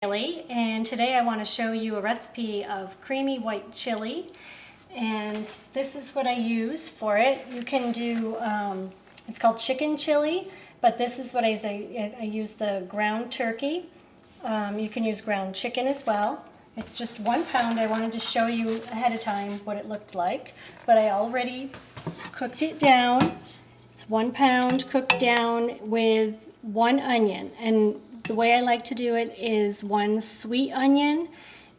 And today I want to show you a recipe of creamy white chili, and this is what I use for it. You can do, it's called chicken chili, but this is what I use. I use the ground turkey. You can use ground chicken as well. It's just 1 pound. I wanted to show you ahead of time what it looked like, but I already cooked it down. It's 1 pound cooked down with 1 onion, and the way I like to do it is 1 sweet onion,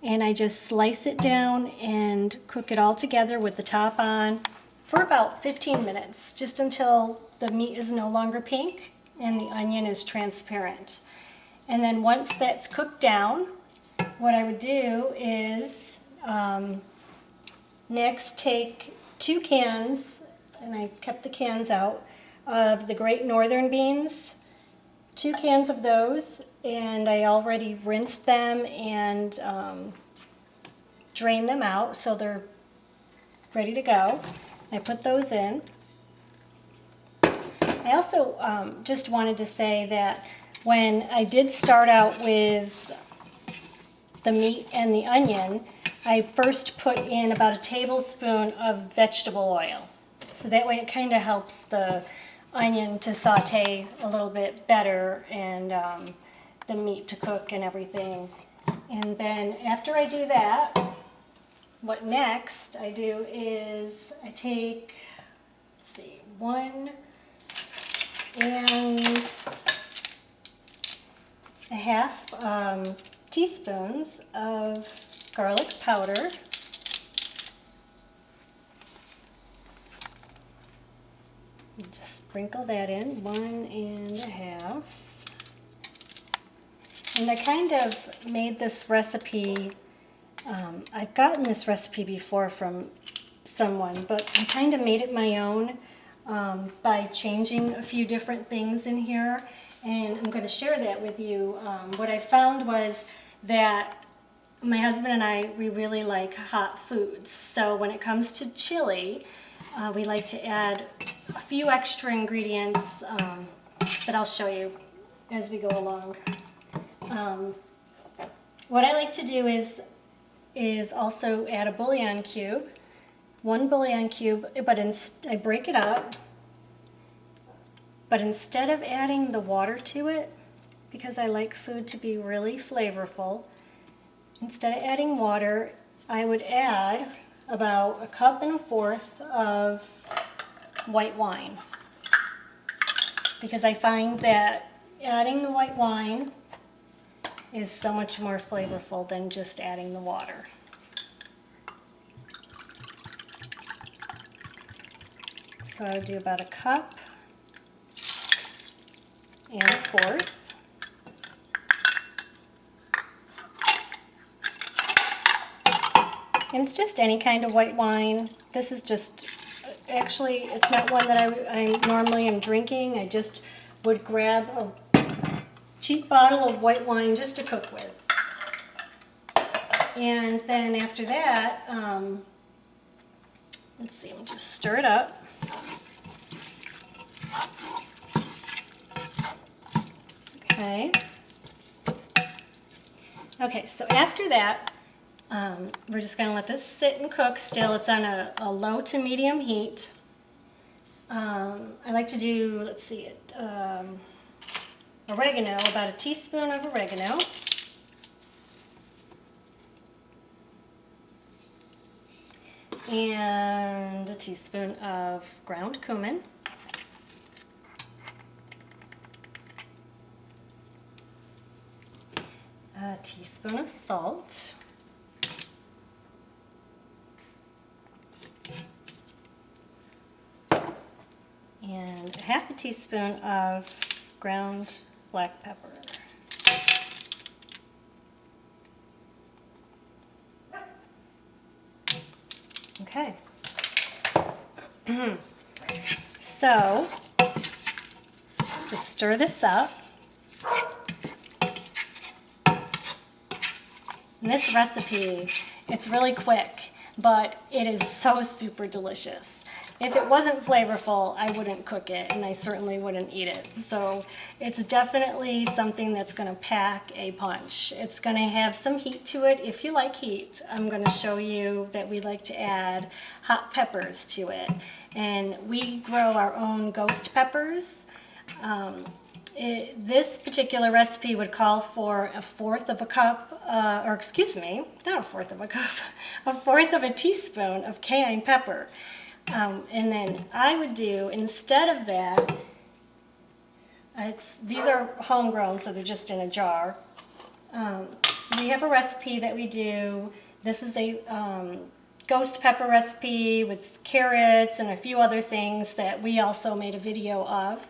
and I just slice it down and cook it all together with the top on for about 15 minutes, just until the meat is no longer pink and the onion is transparent. And then once that's cooked down, what I would do is next take 2 cans, and I kept the cans out, of the Great Northern beans. 2 cans of those, and I already rinsed them and drained them out so they're ready to go. I put those in. I also just wanted to say that when I did start out with the meat and the onion, I first put in about 1 tablespoon of vegetable oil. So that way it kind of helps the onion to saute a little bit better, and the meat to cook and everything. And then after I do that, what next I do is I take, let's see, 1 1.5 teaspoons of garlic powder. Just sprinkle that in, 1.5. And I kind of made this recipe, I've gotten this recipe before from someone, but I kind of made it my own by changing a few different things in here, and I'm going to share that with you. What I found was that my husband and I, we really like hot foods, so when it comes to chili, we like to add a few extra ingredients that I'll show you as we go along. What I like to do is also add a bouillon cube, 1 bouillon cube, but I break it up. But instead of adding the water to it, because I like food to be really flavorful, instead of adding water, I would add about 1.25 cups of white wine, because I find that adding the white wine is so much more flavorful than just adding the water. So I would do about 1 cup and 1/4. And it's just any kind of white wine. This is just, actually, it's not one that I normally am drinking. I just would grab a cheap bottle of white wine just to cook with. And then after that, let's see, I'll just stir it up. Okay. Okay, so after that, we're just going to let this sit and cook still. It's on a low to medium heat. I like to do, let's see, oregano, about 1 teaspoon of oregano. And 1 teaspoon of ground cumin. A teaspoon of salt. And 1/2 teaspoon of ground black pepper. Okay. So, just stir this up. And this recipe, it's really quick, but it is so super delicious. if it wasn't flavorful, I wouldn't cook it, and I certainly wouldn't eat it. So it's definitely something that's going to pack a punch. It's going to have some heat to it if you like heat. I'm going to show you that we like to add hot peppers to it. And we grow our own ghost peppers. This particular recipe would call for 1/4 of a cup, or excuse me, not 1/4 of a cup, 1/4 of a teaspoon of cayenne pepper. And then I would do, instead of that, these are homegrown, so they're just in a jar. We have a recipe that we do. This is a ghost pepper recipe with carrots and a few other things that we also made a video of.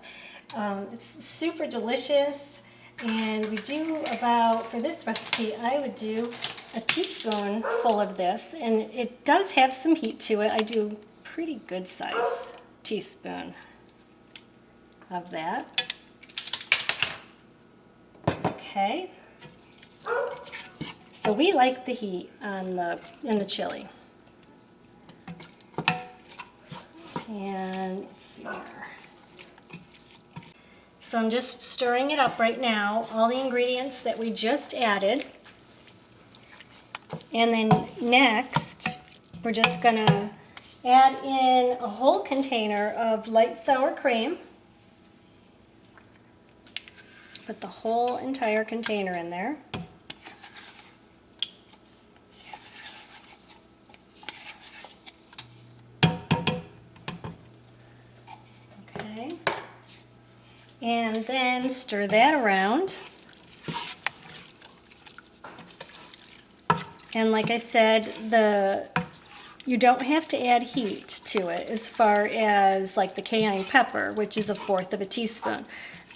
It's super delicious, and we do about, for this recipe, I would do a teaspoon full of this, and it does have some heat to it. I do pretty good size teaspoon of that. Okay, so we like the heat on in the chili. And let's see here. So I'm just stirring it up right now, all the ingredients that we just added. And then next, we're just gonna add in a whole container of light sour cream. Put the whole entire container in there. Okay. And then stir that around. And like I said, you don't have to add heat to it as far as like the cayenne pepper, which is 1/4 of a teaspoon.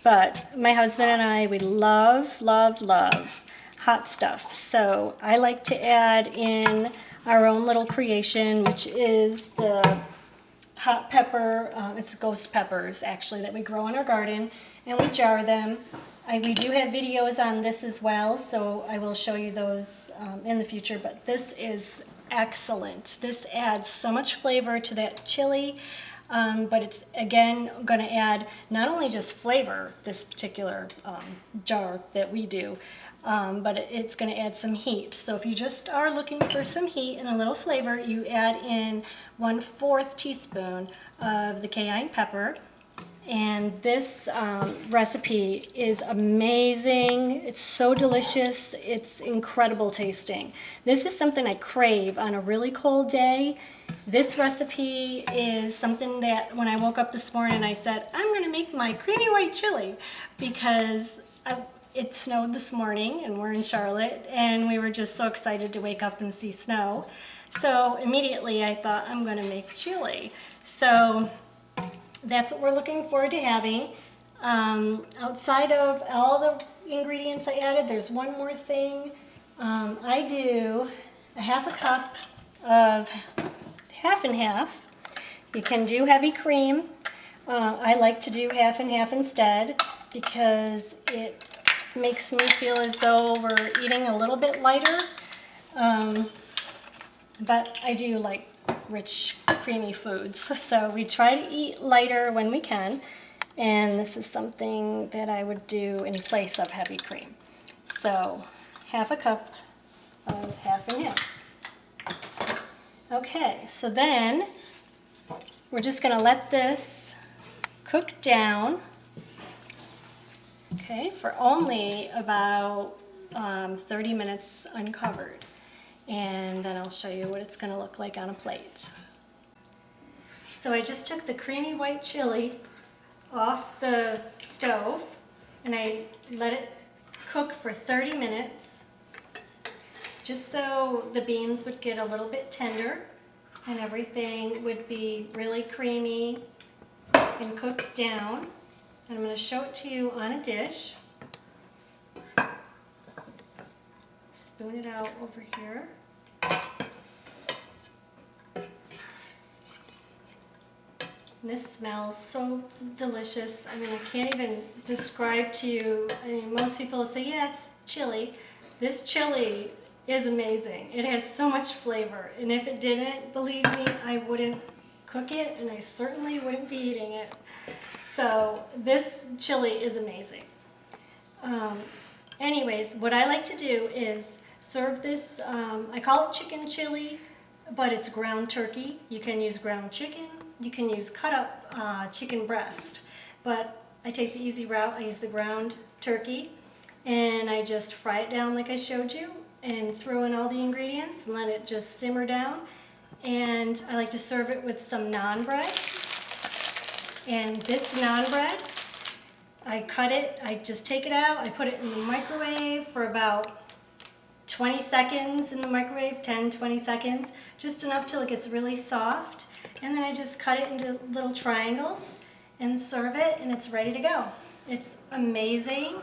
But my husband and I, we love, love, love hot stuff. So I like to add in our own little creation, which is the hot pepper. It's ghost peppers, actually, that we grow in our garden, and we jar them. We do have videos on this as well, so I will show you those in the future, but this is excellent. This adds so much flavor to that chili, but it's, again, going to add not only just flavor, this particular jar that we do, but it's going to add some heat. So if you just are looking for some heat and a little flavor, you add in 1/4 teaspoon of the cayenne pepper. And this recipe is amazing. It's so delicious. It's incredible tasting. This is something I crave on a really cold day. This recipe is something that when I woke up this morning, I said, I'm going to make my creamy white chili, because it snowed this morning and we're in Charlotte, and we were just so excited to wake up and see snow. So immediately I thought, I'm going to make chili. So that's what we're looking forward to having. Outside of all the ingredients I added, there's one more thing. I do a 1/2 cup of half and half. You can do heavy cream. I like to do half and half instead, because it makes me feel as though we're eating a little bit lighter. But I do like rich, creamy foods, so we try to eat lighter when we can, and this is something that I would do in place of heavy cream. So 1/2 cup of half and half. Okay, so then we're just going to let this cook down, okay, for only about 30 minutes uncovered. And then I'll show you what it's going to look like on a plate. So I just took the creamy white chili off the stove, and I let it cook for 30 minutes, just so the beans would get a little bit tender and everything would be really creamy and cooked down. And I'm going to show it to you on a dish. Spoon it out over here. And this smells so delicious. I mean, I can't even describe to you. I mean, most people say, yeah, it's chili. This chili is amazing. It has so much flavor. And if it didn't, believe me, I wouldn't cook it, and I certainly wouldn't be eating it. So this chili is amazing. Anyways, what I like to do is serve this, I call it chicken chili, but it's ground turkey. You can use ground chicken. You can use cut up chicken breast. But I take the easy route. I use the ground turkey, and I just fry it down like I showed you, and throw in all the ingredients and let it just simmer down. And I like to serve it with some naan bread. And this naan bread, I cut it, I just take it out, I put it in the microwave for about 20 seconds in the microwave, 10, 20 seconds, just enough till it gets really soft. And then I just cut it into little triangles and serve it, and it's ready to go. It's amazing.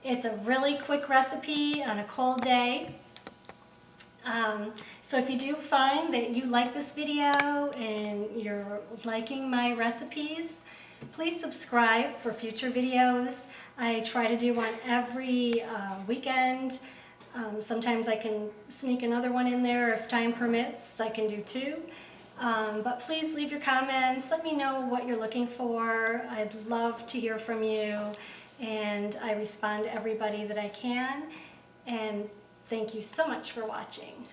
It's a really quick recipe on a cold day. So if you do find that you like this video and you're liking my recipes, please subscribe for future videos. I try to do one every weekend. Sometimes I can sneak another one in there if time permits. I can do two. But please leave your comments. Let me know what you're looking for. I'd love to hear from you, and I respond to everybody that I can. And thank you so much for watching.